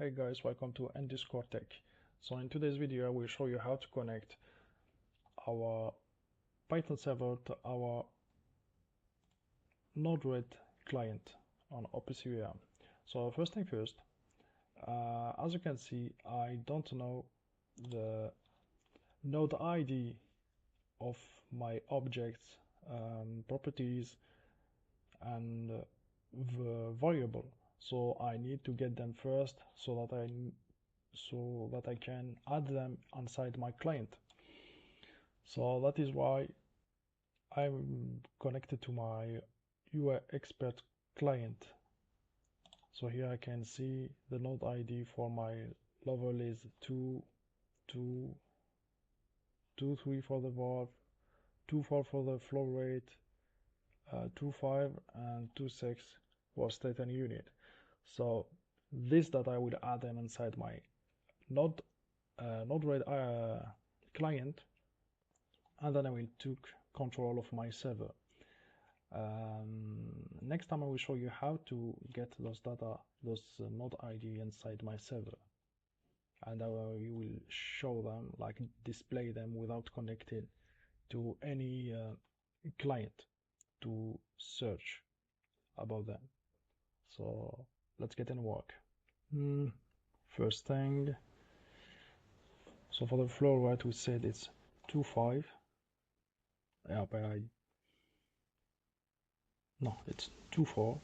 Hey guys, welcome to IndusCore Tech. So in today's video I will show you how to connect our Python server to our NodeIDs client on OPC UA. So first thing first, as you can see, I don't know the node ID of my objects, properties, and the variable. So I need to get them first so that I can add them inside my client. So that is why I'm connected to my UA Expert client. So here I can see the node ID for my level is 2, 2, 2, 3 for the Valve, 2, 4 for the FlowRate, 2, 5 and 2, 6 for state and unit. So this data I will add them inside my NodeIDs client, and then I will take control of my server. Next time I will show you how to get those data, those node ID inside my server, and you will show them, like display them without connecting to any client to search about them. So let's get in work. First thing, so for the FlowRate we said it's 2.5. Yeah, but no, it's 2.4.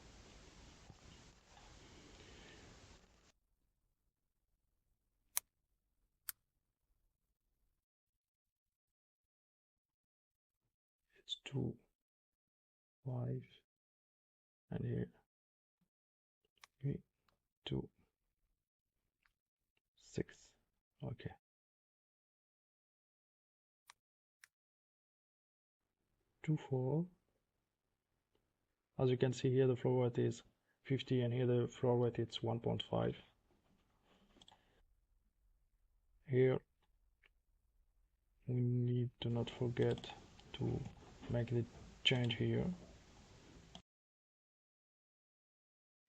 It's 2.5, and here 2.6. Okay. Two 4. As you can see here, the flow rate is 50, and here the flow rate is 1.5. Here we need to not forget to make the change here.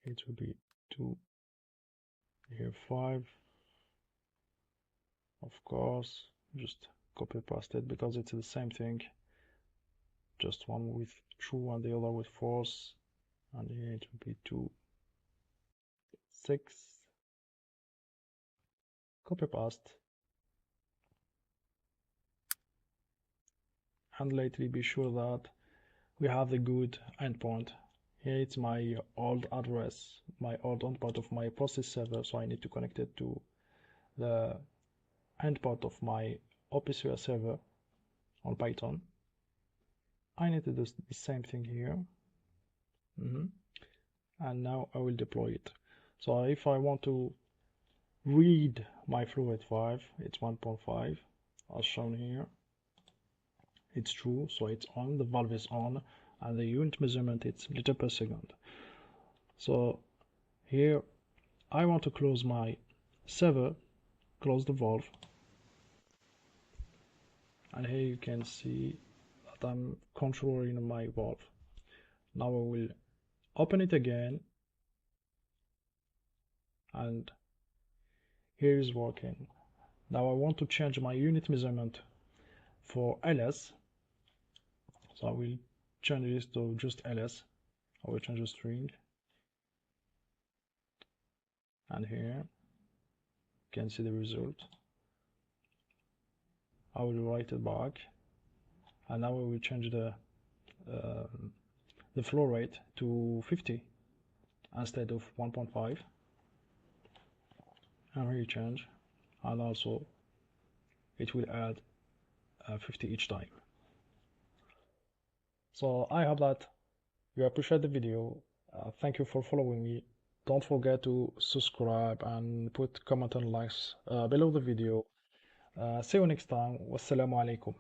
It will be 2, here 5. Of course, just copy paste it because it's the same thing, just one with true and the other with false, and here it will be 2, 6. Copy paste, and lately be sure that we have the good endpoint. Here it's my old address, my old endpoint of my process server, so I need to connect it to the endpoint of my OPC UA server on Python. I need to do the same thing here. And now I will deploy it. So if I want to read my FlowRate 5, it's 1.5 as shown here. It's true, so it's on, the valve is on, and the unit measurement it's liter per second. So here I want to close my server, close the valve, and here you can see that I'm controlling my valve. Now I will open it again, and here is working. Now I want to change my unit measurement for ls, so I will change this to just ls. I will change the string, and here you can see the result. I will write it back, and now we will change the flow rate to 50 instead of 1.5, and here you change, and also it will add 50 each time. So I hope that you appreciate the video. Thank you for following me. Don't forget to subscribe and put comment and likes below the video. See you next time. Wassalamu alaikum.